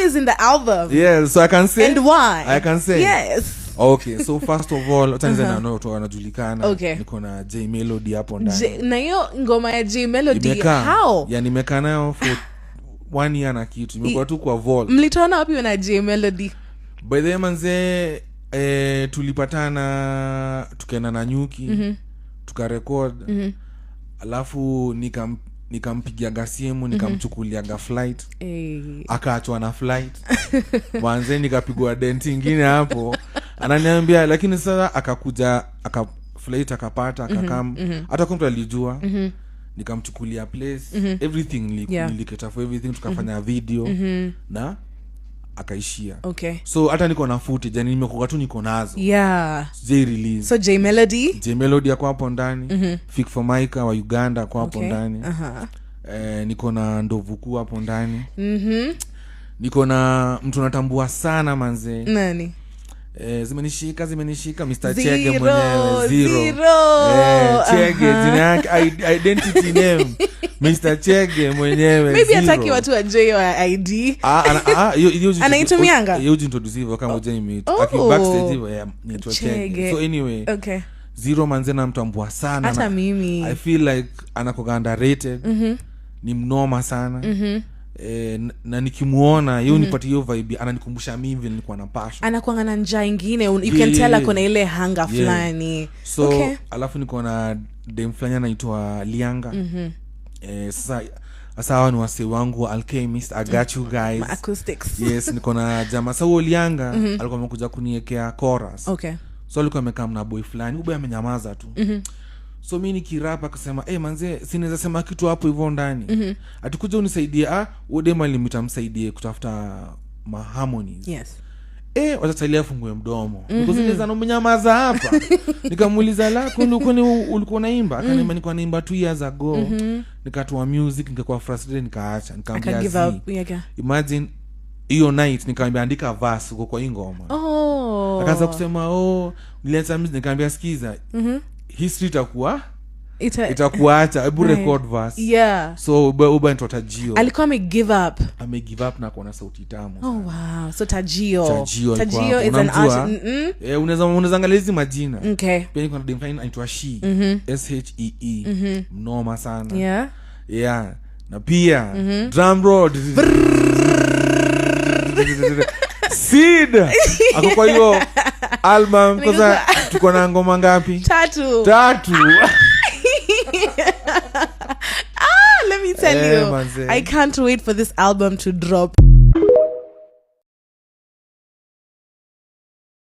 is in the album. Yes, so I can say. And why? I can say. Yes. Okay, so first of all, Tanzania na watu wanajulikana. Okay. Niko na J Melody hapo ndani. Na hiyo ngoma ya J Melody how? Ya nimekaa nayo for 1 year na kitu. Nimekuwa tu kwa vault. Mlitoana wapi na J Melody? By the way manze tulipatana tukaenda na Nyuki. Tukarecord. Alafu nikampigia simu nikamchukulia flight. Akaachwa na flight. Manze nikapigwa dent nyingine hapo. Ananiambia lakini sasa akakuja flight akapata akakam hata kumtu alijua. Nikamchukulia place everything niliketa for everything tukafanya video na akaishia. Okay. So hata niko na footage yani nimekuwa tu niko nazo. Yeah. J release. So J Melody yako hapo ndani. Fik for Micah wa Uganda kwa hapo ndani. Niko na Ndovuku hapo ndani. Niko na mtu natambua sana manze. Nani? Zimenishika Mr. Chege mwenyewe Zero. Chege jina yake identity name Mr. Chege mwenyewe. Maybe ataki watu wajue your ID. Anaitumianga. Yeye introduce hivyo kama ujeni backstage hivyo ni Chege. So anyway. Okay. Zero manze na mtambua sana. Hata mimi. I feel like anakoga underrated. Ni mnoma sana. Na nikimuona yeye unipatie hiyo vibe ananikumbusha mimi vile nilikuwa na passion. Anakuanga na njaa nyingine you can tell akona ile hunger flani. So alafu niko na dem flani anaitwa Lianga. Sasa hawa ni wase wangu Alchemist. I got you guys. Acoustics. Yes, niko na jamaa sawa Lianga alikuwa amekuja kuniwekea chorus. Okay. So alikuwa amekaa na boy flani, boy amenyamaza tu. So mimi nikirapa akasema manze sinaweza sema kitu hapo hivyo ndani. Atakuja unisaidie udema limtamsaidie kutafuta harmonies. Yes. Watatalia fungue mdomo. Nikozineza na mnyamaza hapa. Nikamuuliza lako ulikuwa unaimba? Akaniambia nilikuwa naimba 2 years ago. Nikatoa music nikakuwa frustrated nikaacha. Nikamwambia imagine hiyo night nikamwambia andika verse kwa hii ngoma. Akaanza kusema nilianza music nikamwambia sikiza. History itakuacha hebu record verse. Yeah. So uba ndo Tajio alikuwa give up na kuona sauti tamu. Wow. So Tajio is an artist. Unaweza angalia hizi majina. Okay. Pia niko na define aitwa She. SHEE. Mnoma sana. Yeah. Na pia drum roll. Seed. Ako kwa hiyo album kwanza tuko na ngoma ngapi? 3. Let me tell you, I can't wait for this album to drop.